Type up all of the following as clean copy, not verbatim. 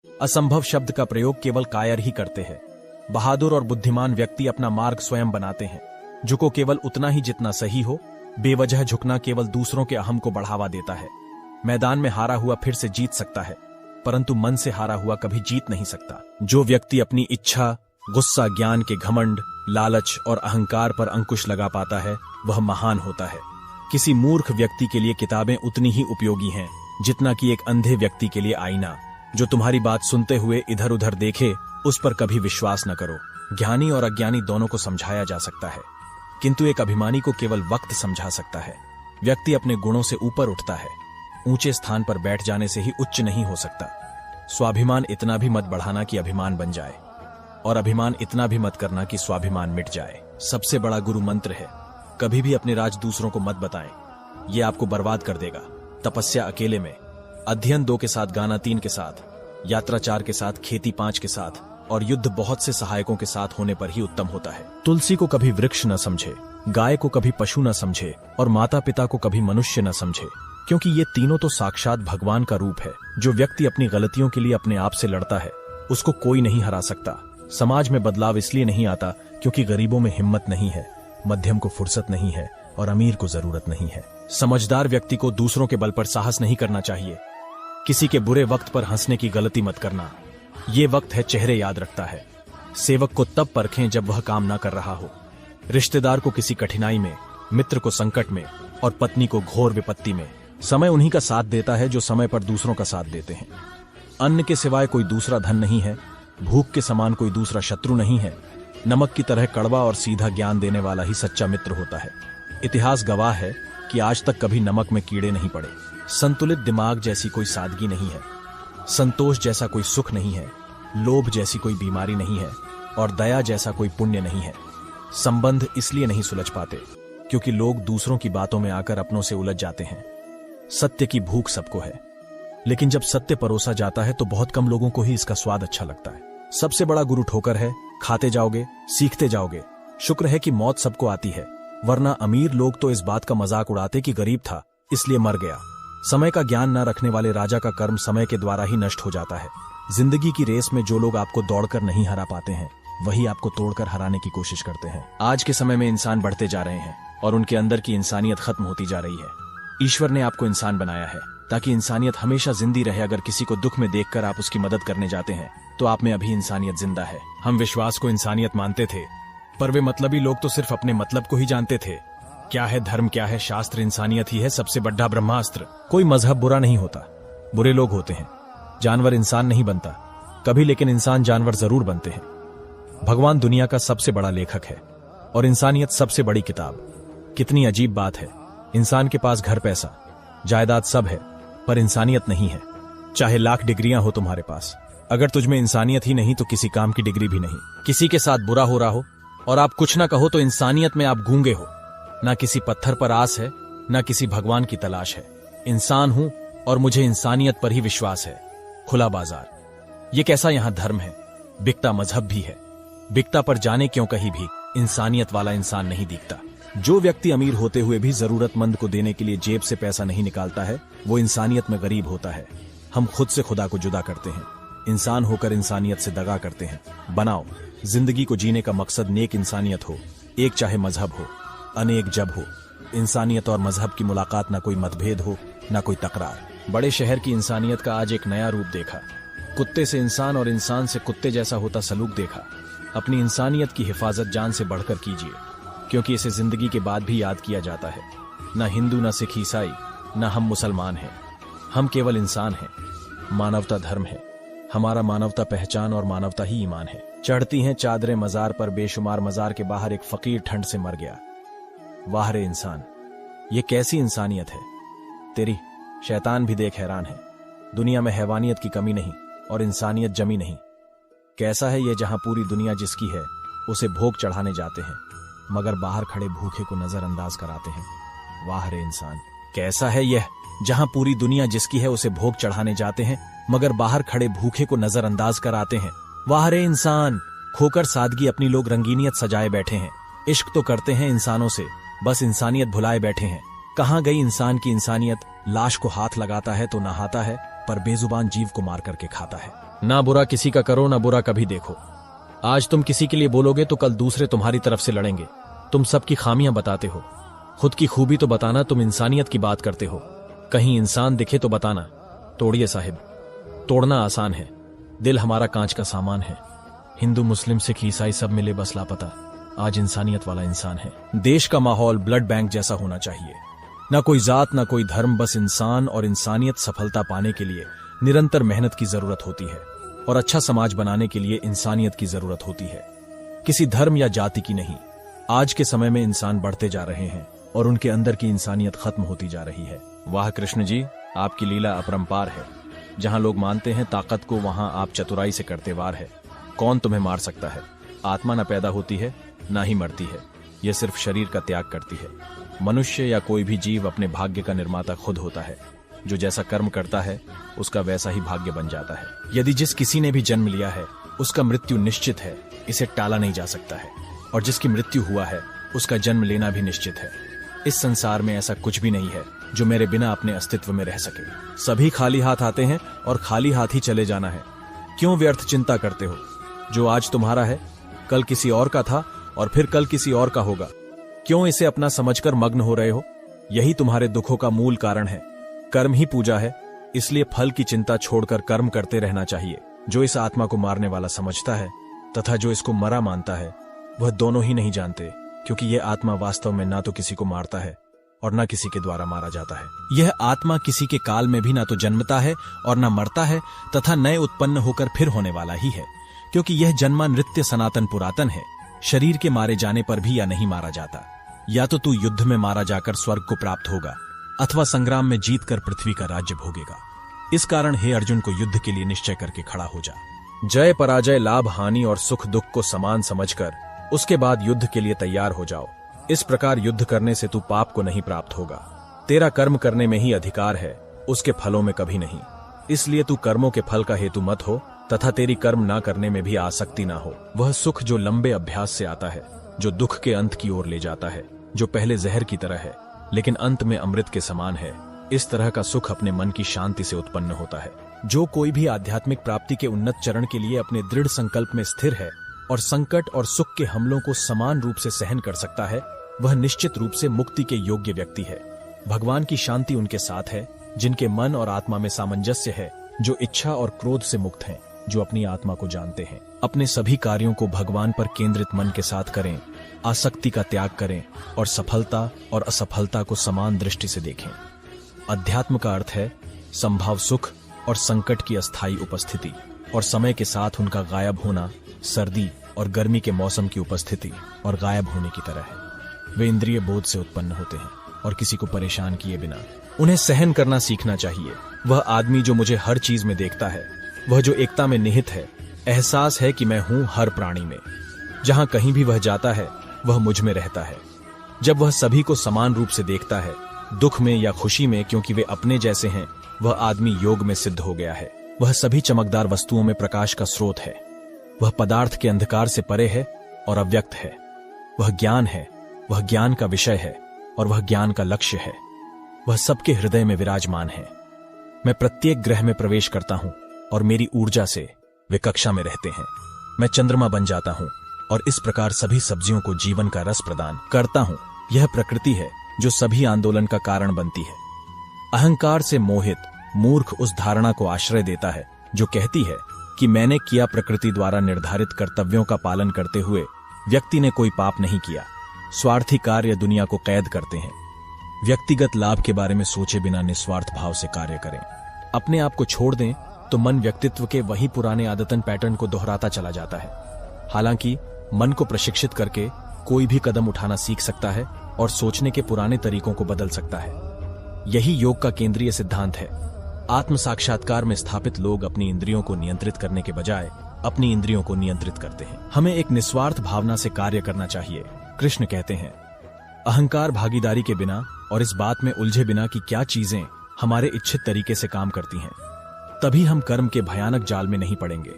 असंभव शब्द का प्रयोग केवल कायर ही करते हैं। बहादुर और बुद्धिमान व्यक्ति अपना मार्ग स्वयं बनाते हैं। झुको केवल उतना ही जितना सही हो। बेवजह झुकना केवल दूसरों के अहम को बढ़ावा देता है। मैदान में हारा हुआ फिर से जीत सकता है, परंतु मन से हारा हुआ कभी जीत नहीं सकता। जो व्यक्ति अपनी इच्छा, गुस्सा, ज्ञान के घमंड, लालच और अहंकार पर अंकुश लगा पाता है, वह महान होता है। किसी मूर्ख व्यक्ति के लिए किताबें उतनी ही उपयोगी हैं जितना कि एक अंधे व्यक्ति के लिए आईना। जो तुम्हारी बात सुनते हुए इधर उधर देखे, उस पर कभी विश्वास न करो। ज्ञानी और अज्ञानी दोनों को समझाया जा सकता है, किंतु एक अभिमानी को केवल वक्त समझा सकता है। व्यक्ति अपने गुणों से ऊपर उठता है। ऊंचे स्थान पर बैठ जाने से ही उच्च नहीं हो सकता। स्वाभिमान इतना भी मत बढ़ाना कि अभिमान बन जाए, और अभिमान इतना भी मत करना कि स्वाभिमान मिट जाए। सबसे बड़ा गुरु मंत्र है, कभी भी अपने राज दूसरों को मत बताएं, ये आपको बर्बाद कर देगा। तपस्या अकेले में, अध्ययन 2 के साथ, गाना 3 के साथ, यात्रा 4 के साथ, खेती 5 के साथ और युद्ध बहुत से सहायकों के साथ होने पर ही उत्तम होता है। तुलसी को कभी वृक्ष न समझे, गाय को कभी पशु न समझे और माता पिता को कभी मनुष्य न समझे, क्योंकि ये तीनों तो साक्षात भगवान का रूप है। जो व्यक्ति अपनी गलतियों के लिए अपने आप से लड़ता है, उसको कोई नहीं हरा सकता। समाज में बदलाव इसलिए नहीं आता क्योंकि गरीबों में हिम्मत नहीं है, मध्यम को फुर्सत नहीं है और अमीर को जरूरत नहीं है। समझदार व्यक्ति को दूसरों के बल पर साहस नहीं करना चाहिए। किसी के बुरे वक्त पर हंसने की गलती मत करना। ये वक्त है चेहरे याद रखता है। सेवक को तब परखें जब वह काम ना कर रहा हो। रिश्तेदार को किसी कठिनाई में, मित्र को संकट में और पत्नी को घोर विपत्ति में। समय उन्हीं का साथ देता है जो समय पर दूसरों का साथ देते हैं। अन्न के सिवाय कोई दूसरा धन नहीं है, भूख के समान कोई दूसरा शत्रु नहीं है। नमक की तरह कड़वा और सीधा ज्ञान देने वाला ही सच्चा मित्र होता है। इतिहास गवाह है कि आज तक कभी नमक में कीड़े नहीं पड़े। संतुलित दिमाग जैसी कोई सादगी नहीं है, संतोष जैसा कोई सुख नहीं है, लोभ जैसी कोई बीमारी नहीं है और दया जैसा कोई पुण्य नहीं है। संबंध इसलिए नहीं सुलझ पाते क्योंकि लोग दूसरों की बातों में आकर अपनों से उलझ जाते हैं। सत्य की भूख सबको है, लेकिन जब सत्य परोसा जाता है तो बहुत कम लोगों को ही इसका स्वाद अच्छा लगता है। सबसे बड़ा गुरु ठोकर है। खाते जाओगे, सीखते जाओगे। शुक्र है कि मौत सबको आती है, वरना अमीर लोग तो इस बात का मजाक उड़ाते कि गरीब था इसलिए मर गया। समय का ज्ञान न रखने वाले राजा का कर्म समय के द्वारा ही नष्ट हो जाता है। जिंदगी की रेस में जो लोग आपको दौड़कर नहीं हरा पाते हैं, वही आपको तोड़कर हराने की कोशिश करते हैं। आज के समय में इंसान बढ़ते जा रहे हैं और उनके अंदर की इंसानियत खत्म होती जा रही है। ईश्वर ने आपको इंसान बनाया है ताकि इंसानियत हमेशा जिंदी रहे। अगर किसी को दुख में देखकर आप उसकी मदद करने जाते हैं तो आप में अभी इंसानियत जिंदा है। हम विश्वास को इंसानियत मानते थे, पर वे मतलबी लोग तो सिर्फ अपने मतलब को ही जानते थे। क्या है धर्म, क्या है शास्त्र? इंसानियत ही है सबसे बड़ा ब्रह्मास्त्र। कोई मजहब बुरा नहीं होता, बुरे लोग होते हैं। जानवर इंसान नहीं बनता कभी, लेकिन इंसान जानवर जरूर बनते हैं। भगवान दुनिया का सबसे बड़ा लेखक है और इंसानियत सबसे बड़ी किताब। कितनी अजीब बात है, इंसान के पास घर, पैसा, जायदाद सब है, पर इंसानियत नहीं है। चाहे लाख डिग्रियां हो तुम्हारे पास, अगर तुझमें इंसानियत ही नहीं तो किसी काम की डिग्री भी नहीं। किसी के साथ बुरा हो रहा हो और आप कुछ ना कहो तो इंसानियत में आप गूंगे हो। ना किसी पत्थर पर आस है, ना किसी भगवान की तलाश है। इंसान हूं और मुझे इंसानियत पर ही विश्वास है। खुला बाजार, ये कैसा यहां धर्म है? बिकता मजहब भी है। बिकता पर जाने क्यों कहीं भी इंसानियत वाला इंसान नहीं दिखता। जो व्यक्ति अमीर होते हुए भी जरूरतमंद को देने के लिए जेब से पैसा नहीं निकालता है, वो इंसानियत में गरीब होता है। हम खुद से खुदा को जुदा करते हैं, इंसान होकर इंसानियत से दगा करते हैं। बनाओ जिंदगी को जीने का मकसद नेक इंसानियत हो, एक चाहे मजहब हो, अनेक जब हो। इंसानियत और मजहब की मुलाकात, ना कोई मतभेद हो, ना कोई तकरार। बड़े शहर की इंसानियत का आज एक नया रूप देखा। कुत्ते से इंसान और इंसान से कुत्ते जैसा होता सलूक देखा। अपनी इंसानियत की हिफाजत जान से बढ़कर कीजिए, क्योंकि इसे जिंदगी के बाद भी याद किया जाता है। न हिंदू, न सिख, ईसाई, न हम मुसलमान हैं। हम केवल इंसान हैं। मानवता धर्म है हमारा, मानवता पहचान और मानवता ही ईमान है। चढ़ती हैं चादरें मजार पर बेशुमार, मजार के बाहर एक फकीर ठंड से मर गया। वाह रे इंसान, ये कैसी इंसानियत है तेरी। शैतान भी देख हैरान है। दुनिया में हैवानियत की कमी नहीं और इंसानियत जमी नहीं। कैसा है ये जहां पूरी दुनिया जिसकी है उसे भोग चढ़ाने जाते हैं, मगर बाहर खड़े भूखे को नजरअंदाज कराते हैं। वाह रे इंसान, कैसा है यह जहां पूरी दुनिया जिसकी है उसे भोग चढ़ाने जाते हैं, मगर बाहर खड़े भूखे को नजरअंदाज कराते हैं। वाह रे इंसान, खोकर सादगी अपनी लोग रंगीनियत सजाए बैठे हैं। इश्क तो करते हैं इंसानों से, बस इंसानियत भुलाए बैठे हैं। कहां गई इंसान की इंसानियत? लाश को हाथ लगाता है तो नहाता है, पर बेजुबान जीव को मार करके खाता है। ना बुरा किसी का करो, ना बुरा कभी देखो। आज तुम किसी के लिए बोलोगे तो कल दूसरे तुम्हारी तरफ से लड़ेंगे। तुम सबकी खामियां बताते हो, खुद की खूबी तो बताना। तुम इंसानियत की बात करते हो, कहीं इंसान दिखे तो बताना। तोड़िए साहिब, तोड़ना आसान है, दिल हमारा कांच का सामान है। हिंदू मुस्लिम सिख ईसाई सब मिले बस लापता, आज इंसानियत वाला इंसान है। देश का माहौल ब्लड बैंक जैसा होना चाहिए, ना कोई जात ना कोई धर्म, बस इंसान और इंसानियत। सफलता पाने के लिए निरंतर मेहनत की जरूरत होती है और अच्छा समाज बनाने के लिए इंसानियत की जरूरत होती है, किसी धर्म या जाति की नहीं। आज के समय में इंसान बढ़ते जा रहे हैं और उनके अंदर की इंसानियत खत्म होती जा रही है। वाह कृष्ण जी, आपकी लीला अपरंपार है। जहां लोग मानते हैं ताकत को, वहां आप चतुराई से करते वार है। कौन तुम्हें मार सकता है? आत्मा न पैदा होती है ना ही मरती है, यह सिर्फ शरीर का त्याग करती है। मनुष्य या कोई भी जीव अपने भाग्य का निर्माता खुद होता है। जो जैसा कर्म करता है उसका वैसा ही भाग्य बन जाता है। यदि जिस किसी ने भी जन्म लिया है उसका मृत्यु निश्चित है, इसे टाला नहीं जा सकता है। और जिसकी मृत्यु हुआ है उसका जन्म लेना भी निश्चित है। इस संसार में ऐसा कुछ भी नहीं है जो मेरे बिना अपने अस्तित्व में रह सके। सभी खाली हाथ आते हैं और खाली हाथ ही चले जाना है। क्यों व्यर्थ चिंता करते हो? जो आज तुम्हारा है कल किसी और का था और फिर कल किसी और का होगा। क्यों इसे अपना समझकर मग्न हो रहे हो? यही तुम्हारे दुखों का मूल कारण है। कर्म ही पूजा है, इसलिए फल की चिंता छोड़कर कर्म करते रहना चाहिए। जो इस आत्मा को मारने वाला समझता है तथा जो इसको मरा मानता है, वह दोनों ही नहीं जानते, क्योंकि यह आत्मा वास्तव में ना तो किसी को मारता है और ना किसी के द्वारा मारा जाता है। यह आत्मा किसी के काल में भी ना तो जन्मता है और ना मरता है, तथा नए उत्पन्न होकर फिर होने वाला ही है, क्योंकि यह जन्मा नृत्य सनातन पुरातन है। शरीर के मारे जाने पर भी या नहीं मारा जाता। या तो तू युद्ध में मारा जाकर स्वर्ग को प्राप्त होगा अथवा संग्राम में जीतकर पृथ्वी का राज्य भोगेगा। इस कारण हे अर्जुन को युद्ध के लिए निश्चय करके खड़ा हो जा। जय पराजय, लाभ हानि और सुख दुख को समान समझकर उसके बाद युद्ध के लिए तैयार हो जाओ। इस प्रकार युद्ध करने से तू पाप को नहीं प्राप्त होगा। तेरा कर्म करने में ही अधिकार है, उसके फलों में कभी नहीं। इसलिए तू कर्मों के फल का हेतु मत हो तथा तेरी कर्म ना करने में भी आसक्ति ना हो। वह सुख जो लंबे अभ्यास से आता है, जो दुख के अंत की ओर ले जाता है, जो पहले जहर की तरह है लेकिन अंत में अमृत के समान है, इस तरह का सुख अपने मन की शांति से उत्पन्न होता है। जो कोई भी आध्यात्मिक प्राप्ति के उन्नत चरण के लिए अपने दृढ़ संकल्प में स्थिर है और संकट और सुख के हमलों को समान रूप से सहन कर सकता है, वह निश्चित रूप से मुक्ति के योग्य व्यक्ति है। भगवान की शांति उनके साथ है जिनके मन और आत्मा में सामंजस्य है, जो इच्छा और क्रोध से मुक्त हैं, जो अपनी आत्मा को जानते हैं। अपने सभी कार्यों को भगवान पर केंद्रित मन के साथ करें, आसक्ति का त्याग करें और सफलता और असफलता को समान दृष्टि से देखें। अध्यात्म का अर्थ है संभाव सुख और संकट की अस्थायी उपस्थिति और समय के साथ उनका गायब होना, सर्दी और गर्मी के मौसम की उपस्थिति और गायब होने की तरह है। वे इंद्रिय बोध से उत्पन्न होते हैं और किसी को परेशान किए बिना। उन्हें सहन करना सीखना चाहिए। वह आदमी जो मुझे हर चीज में देखता है, वह जो एकता में निहित है, एहसास है कि मैं हूं हर प्राणी में। जहां कहीं भी वह जाता है वह मुझ में रहता है। जब वह सभी को समान रूप से देखता है, दुख में या खुशी में, क्योंकि वे अपने जैसे हैं, वह आदमी योग में सिद्ध हो गया है। वह सभी चमकदार वस्तुओं में प्रकाश का स्रोत है। वह पदार्थ के अंधकार से परे है और अव्यक्त है। वह ज्ञान है, वह ज्ञान का विषय है और वह ज्ञान का लक्ष्य है। वह सबके हृदय में विराजमान है। मैं प्रत्येक ग्रह में प्रवेश करता हूं और मेरी ऊर्जा से वे कक्षा में रहते हैं। मैं चंद्रमा बन जाता हूं और इस प्रकार सभी सब्जियों को जीवन का रस प्रदान करता हूं। यह प्रकृति है जो सभी आंदोलन का कारण बनती है। अहंकार से मोहित मूर्ख उस धारणा को आश्रय देता है जो कहती है कि मैंने किया। प्रकृति द्वारा निर्धारित कर्तव्यों का पालन करते हुए व्यक्ति ने कोई पाप नहीं किया। स्वार्थी कार्य दुनिया को कैद करते हैं। व्यक्तिगत लाभ के बारे में सोचे बिना निस्वार्थ भाव से कार्य करें। अपने आप को छोड़ दें तो मन व्यक्तित्व के वही पुराने आदतन पैटर्न को दोहराता चला जाता है। हालांकि मन को प्रशिक्षित करके कोई भी कदम उठाना सीख सकता है और सोचने के पुराने तरीकों को बदल सकता है। यही योग का केंद्रीय सिद्धांत है। आत्म साक्षात्कार में स्थापित लोग अपनी इंद्रियों को नियंत्रित करने के बजाय अपनी इंद्रियों को नियंत्रित करते हैं। हमें एक निस्वार्थ भावना से कार्य करना चाहिए। कृष्ण कहते हैं, अहंकार भागीदारी के बिना और इस बात में उलझे बिना कि क्या चीजें हमारे इच्छित तरीके से काम करती हैं, तभी हम कर्म के भयानक जाल में नहीं पड़ेंगे।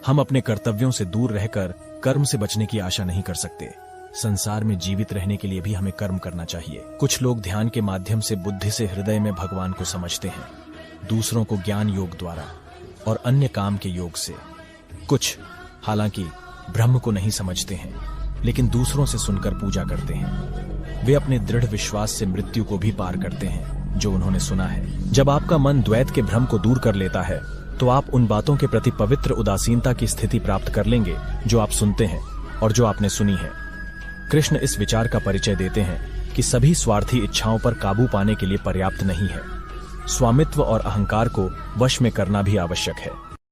हम अपने कर्तव्यों से दूर रहकर कर्म से बचने की आशा नहीं कर सकते। संसार में जीवित रहने के लिए भी हमें कर्म करना चाहिए। कुछ लोग ध्यान के माध्यम से बुद्धि से हृदय में भगवान को समझते हैं, दूसरों को ज्ञान योग द्वारा। और अन्य काम के योग से। कुछ हालांकि ब्रह्म को नहीं समझते हैं, लेकिन दूसरों से सुनकर पूजा करते हैं। वे अपने दृढ़ विश्वास से मृत्यु को भी पार करते हैं जो उन्होंने सुना है। जब आपका मन द्वैत के भ्रम को दूर कर लेता है तो आप उन बातों के प्रति पवित्र उदासीनता की स्थिति प्राप्त कर लेंगे जो आप सुनते हैं और जो आपने सुनी है। कृष्ण इस विचार का परिचय देते हैं कि सभी स्वार्थी इच्छाओं पर काबू पाने के लिए पर्याप्त नहीं है। स्वामित्व और अहंकार को वश में करना भी आवश्यक है।